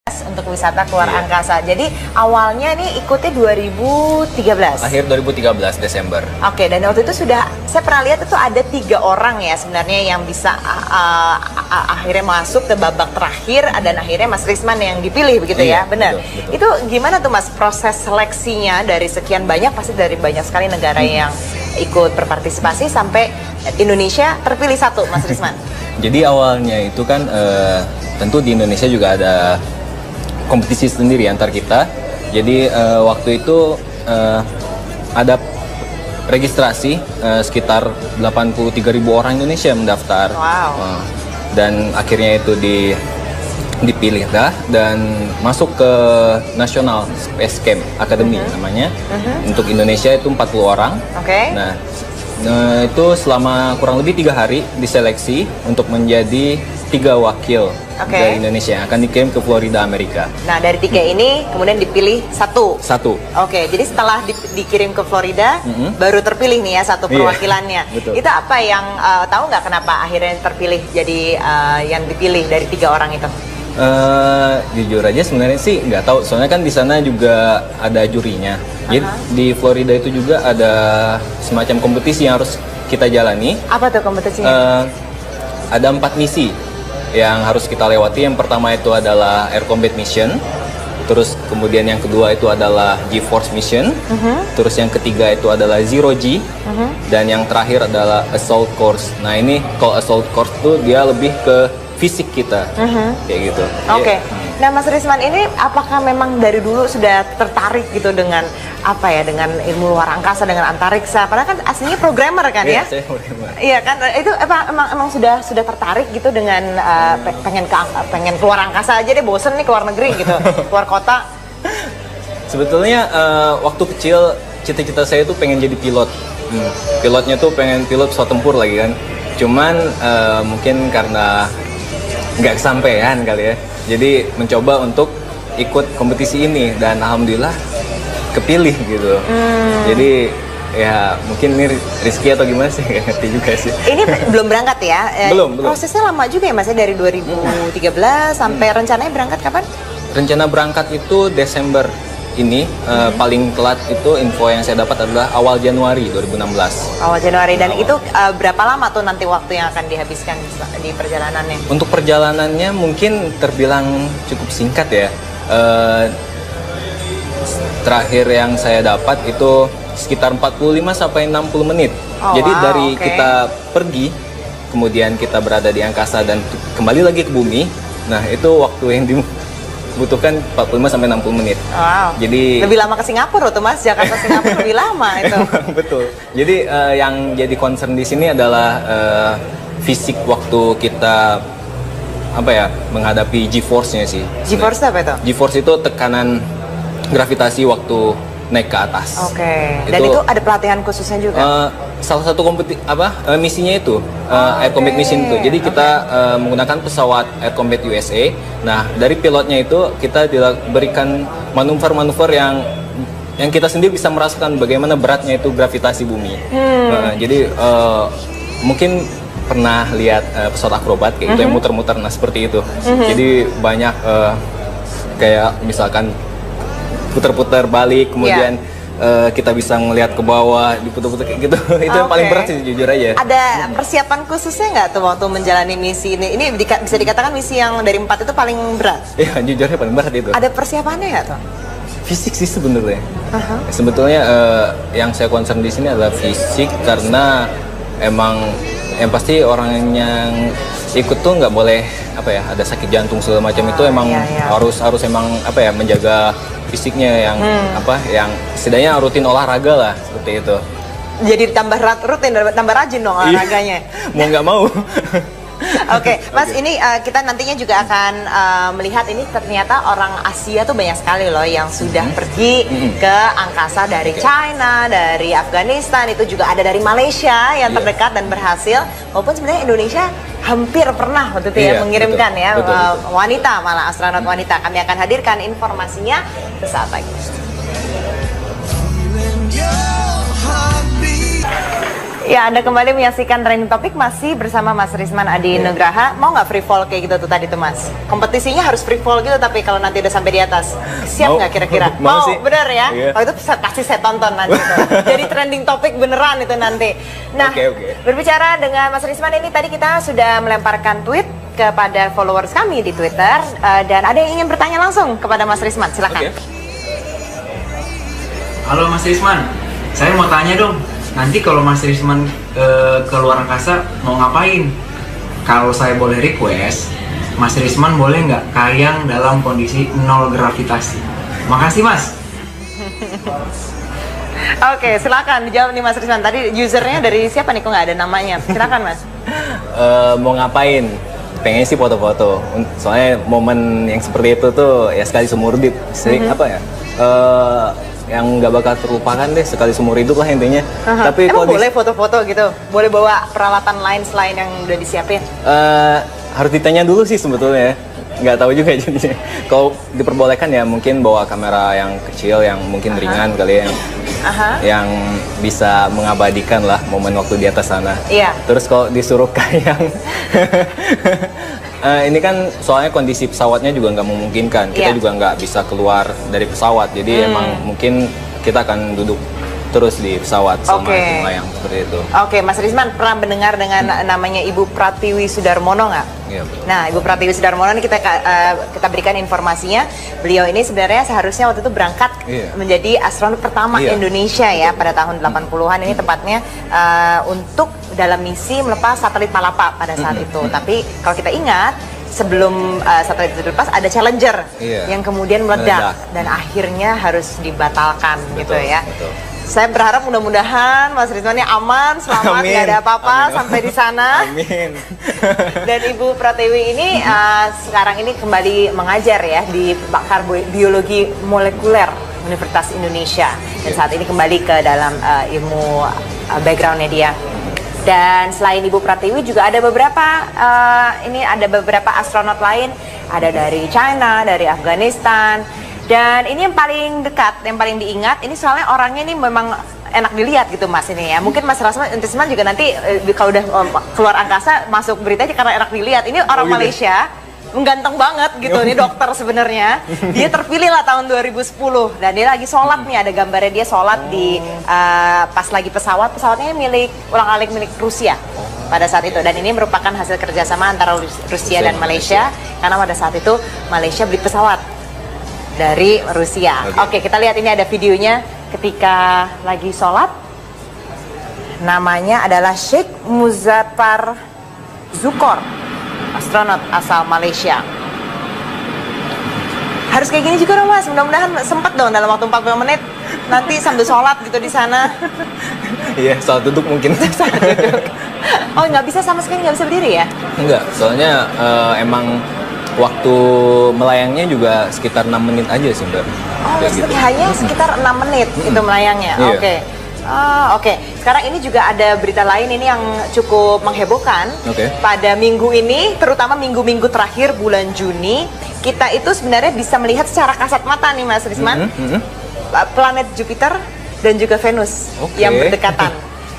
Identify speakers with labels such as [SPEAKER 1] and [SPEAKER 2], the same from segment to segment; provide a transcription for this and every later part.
[SPEAKER 1] untuk wisata keluar
[SPEAKER 2] Iya.
[SPEAKER 1] angkasa. Jadi awalnya nih ikutnya 2013.
[SPEAKER 2] Akhir 2013 Desember.
[SPEAKER 1] Oke, dan waktu itu saya pernah lihat itu ada 3 orang ya sebenarnya yang bisa akhirnya masuk ke babak terakhir, dan akhirnya Mas Risman yang dipilih begitu
[SPEAKER 2] Iya,
[SPEAKER 1] ya, benar?
[SPEAKER 2] betul.
[SPEAKER 1] Itu gimana tuh Mas proses seleksinya dari sekian banyak, pasti dari banyak sekali negara yang ikut berpartisipasi sampai Indonesia terpilih 1, Mas Risman?
[SPEAKER 2] Jadi awalnya itu kan tentu di Indonesia juga ada kompetisi sendiri antar kita. Jadi waktu itu ada registrasi sekitar 83.000 orang Indonesia yang mendaftar.
[SPEAKER 1] Wow.
[SPEAKER 2] Dan akhirnya itu dipilih dah dan masuk ke National Space Camp Academy namanya. Untuk Indonesia itu 40 orang.
[SPEAKER 1] Oke.
[SPEAKER 2] Nah, itu selama kurang lebih 3 hari diseleksi untuk menjadi 3 wakil dari Indonesia yang akan dikirim ke Florida, Amerika.
[SPEAKER 1] Nah, dari 3 ini kemudian dipilih 1. Oke, jadi setelah dikirim ke Florida, baru terpilih nih ya 1 perwakilannya.
[SPEAKER 2] Betul.
[SPEAKER 1] Itu apa yang tahu nggak kenapa akhirnya terpilih jadi yang dipilih dari 3 orang itu?
[SPEAKER 2] Jujur aja sebenarnya sih nggak tahu, soalnya kan di sana juga ada jurinya. Jadi di Florida itu juga ada semacam kompetisi yang harus kita jalani.
[SPEAKER 1] Apa tuh kompetisinya?
[SPEAKER 2] Ada 4 misi yang harus kita lewati. Yang pertama itu adalah Air Combat Mission. Terus kemudian yang kedua itu adalah G-Force Mission. Terus yang ketiga itu adalah Zero G. Dan yang terakhir adalah Assault Course. Nah ini kalau Assault Course tuh dia lebih ke fisik kita, kayak gitu.
[SPEAKER 1] Oke. Nah, Mas Risman ini apakah memang dari dulu sudah tertarik gitu dengan dengan ilmu luar angkasa, dengan antariksa? Padahal kan aslinya programmer kan ya?
[SPEAKER 2] Iya, saya programmer.
[SPEAKER 1] Iya kan, itu emang sudah tertarik gitu dengan pengen keluar angkasa aja deh, bosen nih keluar negeri gitu, keluar kota.
[SPEAKER 2] Sebetulnya waktu kecil cita-cita saya tuh pengen jadi pilot. Pilotnya tuh pengen pilot pesawat tempur lagi kan. Cuman mungkin karena nggak kesampaian kali ya. Jadi mencoba untuk ikut kompetisi ini dan alhamdulillah kepilih gitu. Jadi ya mungkin ini rezeki atau gimana sih, nggak ngerti juga sih.
[SPEAKER 1] Ini belum berangkat ya?
[SPEAKER 2] Belum.
[SPEAKER 1] Prosesnya lama juga ya Mas ya, dari 2013 sampai rencananya berangkat kapan?
[SPEAKER 2] Rencana berangkat itu Desember ini. Paling telat itu info yang saya dapat adalah awal Januari 2016.
[SPEAKER 1] Awal Januari. Dan itu berapa lama tuh nanti waktu yang akan dihabiskan di perjalanannya?
[SPEAKER 2] Untuk perjalanannya mungkin terbilang cukup singkat ya. Terakhir yang saya dapat itu sekitar 45 sampai 60 menit. Jadi dari kita pergi, kemudian kita berada di angkasa dan kembali lagi ke bumi. Nah, itu waktu yang dibutuhkan 45 sampai 60 menit.
[SPEAKER 1] Wow.
[SPEAKER 2] Jadi
[SPEAKER 1] lebih lama ke Singapura tuh Mas, Jakarta Singapura lebih lama itu.
[SPEAKER 2] Betul. Jadi yang jadi concern di sini adalah fisik waktu kita menghadapi G-force-nya sih.
[SPEAKER 1] G-force apa itu?
[SPEAKER 2] G-force itu tekanan gravitasi waktu naik ke atas.
[SPEAKER 1] Oke. Dan itu ada pelatihan khususnya juga?
[SPEAKER 2] Salah satu misinya itu Air Combat Mission itu. Jadi kita menggunakan pesawat Air Combat USA. Nah, dari pilotnya itu kita diberikan manuver-manuver yang kita sendiri bisa merasakan bagaimana beratnya itu gravitasi bumi. Jadi mungkin pernah lihat pesawat akrobat kayak gitu yang muter-muter, nah seperti itu. Jadi banyak kayak misalkan putar-putar balik, kemudian kita bisa ngelihat ke bawah, diputar-putar kayak gitu. Itu yang paling berat sih jujur aja.
[SPEAKER 1] Ada persiapan khususnya nggak tuh waktu menjalani misi ini? Ini bisa dikatakan misi yang dari 4 itu paling berat?
[SPEAKER 2] Iya, jujurnya paling berat itu.
[SPEAKER 1] Ada persiapannya nggak tuh?
[SPEAKER 2] Fisik sih sebenarnya. Sebetulnya yang saya concern di sini adalah fisik, karena emang yang pasti orang yang ikut tuh nggak boleh ada sakit jantung segala macam. Itu emang harus emang menjaga fisiknya yang yang setidaknya rutin olahraga lah, seperti itu.
[SPEAKER 1] Jadi tambah rutin, tambah rajin dong olahraganya.
[SPEAKER 2] Mau nggak mau.
[SPEAKER 1] Oke, Mas, ini kita nantinya juga akan melihat ini ternyata orang Asia tuh banyak sekali loh yang sudah pergi ke angkasa dari China, dari Afghanistan, itu juga ada dari Malaysia yang terdekat dan berhasil. Walaupun sebenarnya Indonesia hampir pernah waktu itu mengirimkan betul. Wanita, malah astronot wanita. Kami akan hadirkan informasinya sesaat lagi. Ya, Anda kembali menyaksikan Trending Topic masih bersama Mas Risman Adi Nugraha. Mau nggak free fall kayak gitu tuh tadi tuh Mas? Kompetisinya harus free fall gitu, tapi kalau nanti udah sampai di atas, siap nggak kira-kira?
[SPEAKER 2] Mau sih.
[SPEAKER 1] Bener ya?
[SPEAKER 2] Iya.
[SPEAKER 1] Oh, itu pasti saya tonton nanti tuh. Jadi Trending Topic beneran itu nanti. Nah, berbicara dengan Mas Risman ini tadi kita sudah melemparkan tweet kepada followers kami di Twitter dan ada yang ingin bertanya langsung kepada Mas Risman, silakan.
[SPEAKER 3] Halo Mas Risman, saya mau tanya dong. Nanti kalau Mas Risman ke luar angkasa mau ngapain? Kalau saya boleh request, Mas Risman boleh nggak kayang dalam kondisi nol gravitasi? Makasih Mas.
[SPEAKER 1] Oke, silakan dijawab nih Mas Risman. Tadi usernya dari siapa nih? Kok nggak ada namanya? Silakan Mas.
[SPEAKER 2] Mau ngapain? Pengen sih foto-foto. Soalnya momen yang seperti itu tuh ya sekali seumur hidup. Apa ya? Yang nggak bakal terlupakan deh sekali seumur hidup lah intinya. Tapi
[SPEAKER 1] emang boleh foto-foto gitu? Boleh bawa peralatan lain selain yang udah disiapin?
[SPEAKER 2] Harus ditanya dulu sih sebetulnya. Nggak tahu juga jadinya. Kalau diperbolehkan ya mungkin bawa kamera yang kecil yang mungkin ringan kali ya. Yang bisa mengabadikan lah momen waktu di atas sana.
[SPEAKER 1] Iya.
[SPEAKER 2] Terus kalau disuruh kayang, ini kan soalnya kondisi pesawatnya juga nggak memungkinkan. Kita juga nggak bisa keluar dari pesawat. Jadi emang mungkin kita akan duduk terus di pesawat sama melayang seperti itu.
[SPEAKER 1] Oke, Mas Risman pernah mendengar dengan namanya Ibu Pratiwi Sudarmono nggak?
[SPEAKER 2] Iya.
[SPEAKER 1] Nah, Ibu Pratiwi Sudarmono ini kita berikan informasinya. Beliau ini sebenarnya seharusnya waktu itu berangkat menjadi astronot pertama Indonesia ya pada tahun 80-an ini tepatnya untuk dalam misi melepas satelit Palapa pada saat itu. Tapi kalau kita ingat sebelum satelit itu dilepas ada Challenger yang kemudian meledak dan akhirnya harus dibatalkan gitu ya. Saya berharap mudah-mudahan Mas Risman ini aman, selamat, nggak ada apa-apa sampai di sana.
[SPEAKER 2] Amin.
[SPEAKER 1] Dan Ibu Pratiwi ini sekarang ini kembali mengajar ya di Bakar Biologi Molekuler Universitas Indonesia. Dan saat ini kembali ke dalam ilmu backgroundnya dia. Dan selain Ibu Pratiwi juga ada beberapa astronot lain, ada dari China, dari Afghanistan. Dan ini yang paling dekat, yang paling diingat, ini soalnya orangnya ini memang enak dilihat gitu Mas ini ya. Mungkin Mas Risman juga nanti kalau udah keluar angkasa masuk berita aja karena enak dilihat. Ini orang Malaysia, mengganteng banget gitu, ini dokter sebenarnya. Dia terpilih lah tahun 2010 dan dia lagi sholat nih, ada gambarnya dia sholat di pas lagi pesawatnya ulang-alik milik Rusia pada saat itu. Dan ini merupakan hasil kerjasama antara Rusia dan Malaysia karena pada saat itu Malaysia beli pesawat dari Rusia. Oke, kita lihat ini ada videonya ketika lagi sholat. Namanya adalah Sheikh Muzaffar Zukor, astronot asal Malaysia. Harus kayak gini juga dong Mas, mudah-mudahan sempat dong dalam waktu 40 menit nanti sambil sholat gitu di sana.
[SPEAKER 2] Iya, saat duduk mungkin.
[SPEAKER 1] Oh, nggak bisa sama sekali, nggak bisa berdiri ya?
[SPEAKER 2] Enggak, soalnya emang waktu melayangnya juga sekitar 6 menit aja sih Mbak.
[SPEAKER 1] Hanya sekitar 6 menit itu melayangnya. Oke. Sekarang ini juga ada berita lain ini yang cukup menghebohkan. Pada minggu ini, terutama minggu-minggu terakhir bulan Juni, kita itu sebenarnya bisa melihat secara kasat mata nih Mas Risman, planet Jupiter dan juga Venus yang berdekatan.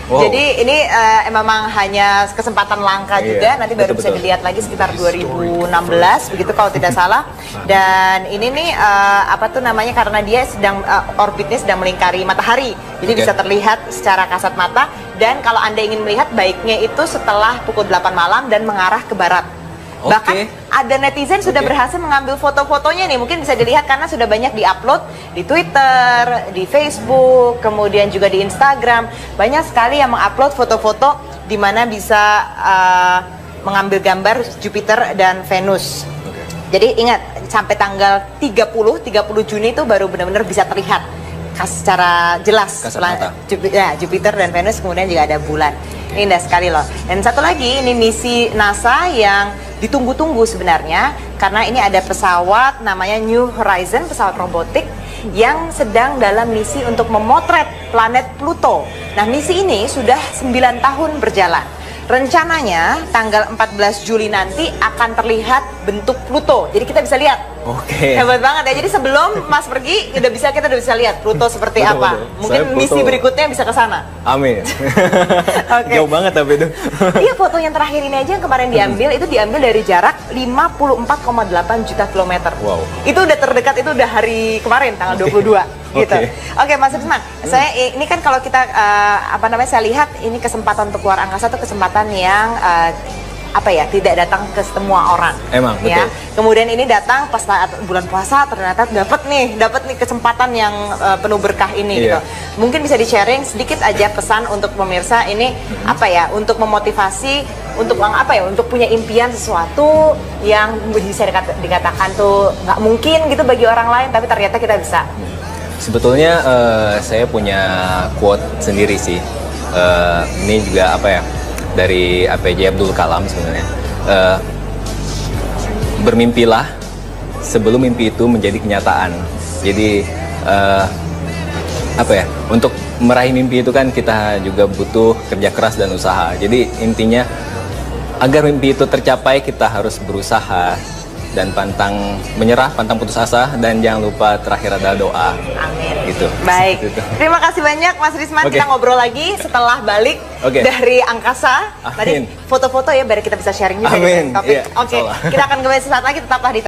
[SPEAKER 1] Jadi ini memang hanya kesempatan langka juga, nanti baru bisa dilihat lagi sekitar 2016 begitu kalau tidak salah. Dan ini nih karena dia sedang orbitnya sedang melingkari matahari, jadi bisa terlihat secara kasat mata. Dan kalau Anda ingin melihat baiknya itu setelah pukul 8 malam dan mengarah ke barat. Bahkan ada netizen sudah berhasil mengambil foto-fotonya nih, mungkin bisa dilihat karena sudah banyak diupload di Twitter, di Facebook, kemudian juga di Instagram. Banyak sekali yang mengupload foto-foto di mana bisa mengambil gambar Jupiter dan Venus. Jadi ingat, sampai tanggal 30 Juni itu baru benar-benar bisa terlihat secara jelas Jupiter dan Venus, kemudian juga ada bulan. Ini indah sekali loh. Dan satu lagi, ini misi NASA yang ditunggu-tunggu sebenarnya, karena ini ada pesawat namanya New Horizon, pesawat robotik yang sedang dalam misi untuk memotret planet Pluto. Nah, misi ini sudah 9 tahun berjalan. Rencananya tanggal 14 Juli nanti akan terlihat bentuk Pluto. Jadi kita bisa lihat
[SPEAKER 2] Oke.
[SPEAKER 1] Hebat banget ya. Jadi sebelum Mas pergi kita udah bisa lihat Pluto seperti
[SPEAKER 2] Betul,
[SPEAKER 1] apa.
[SPEAKER 2] betul.
[SPEAKER 1] Mungkin
[SPEAKER 2] Saya
[SPEAKER 1] misi
[SPEAKER 2] Pluto.
[SPEAKER 1] berikutnya bisa ke sana.
[SPEAKER 2] Amin.
[SPEAKER 1] Oke.
[SPEAKER 2] Jauh banget tapi itu.
[SPEAKER 1] Iya, foto yang terakhir ini aja yang kemarin diambil itu diambil dari jarak 54,8 juta kilometer.
[SPEAKER 2] Wow.
[SPEAKER 1] Itu udah terdekat, itu udah hari kemarin tanggal 22 gitu.
[SPEAKER 2] Oke.
[SPEAKER 1] Oke, Mas Risman, saya ini kan kalau kita saya lihat ini kesempatan untuk keluar angkasa tuh kesempatan yang tidak datang ke semua orang.
[SPEAKER 2] Emang,
[SPEAKER 1] ya.
[SPEAKER 2] betul.
[SPEAKER 1] Kemudian ini datang pas saat bulan puasa ternyata dapat nih kesempatan yang penuh berkah ini gitu.
[SPEAKER 2] Iya.
[SPEAKER 1] Mungkin bisa di-sharing sedikit aja pesan untuk pemirsa ini untuk memotivasi untuk punya impian sesuatu yang bisa dikatakan tuh nggak mungkin gitu bagi orang lain tapi ternyata kita bisa.
[SPEAKER 2] Sebetulnya saya punya quote sendiri sih. Ini juga dari APJ Abdul Kalam sebenarnya. Bermimpilah sebelum mimpi itu menjadi kenyataan. Jadi untuk meraih mimpi itu kan kita juga butuh kerja keras dan usaha. Jadi intinya agar mimpi itu tercapai kita harus berusaha dan pantang menyerah, pantang putus asa, dan jangan lupa terakhir adalah doa.
[SPEAKER 1] Amin.
[SPEAKER 2] Gitu.
[SPEAKER 1] Baik.
[SPEAKER 2] Gitu.
[SPEAKER 1] Terima kasih banyak Mas Risman.
[SPEAKER 2] Oke.
[SPEAKER 1] Kita ngobrol lagi setelah balik dari angkasa. Tadi
[SPEAKER 2] Amin.
[SPEAKER 1] foto-foto ya biar kita bisa sharing juga
[SPEAKER 2] Amin.
[SPEAKER 1] dengan topik.
[SPEAKER 2] Iya,
[SPEAKER 1] Oke.
[SPEAKER 2] insyaallah.
[SPEAKER 1] Kita akan kembali sesaat lagi, tetaplah di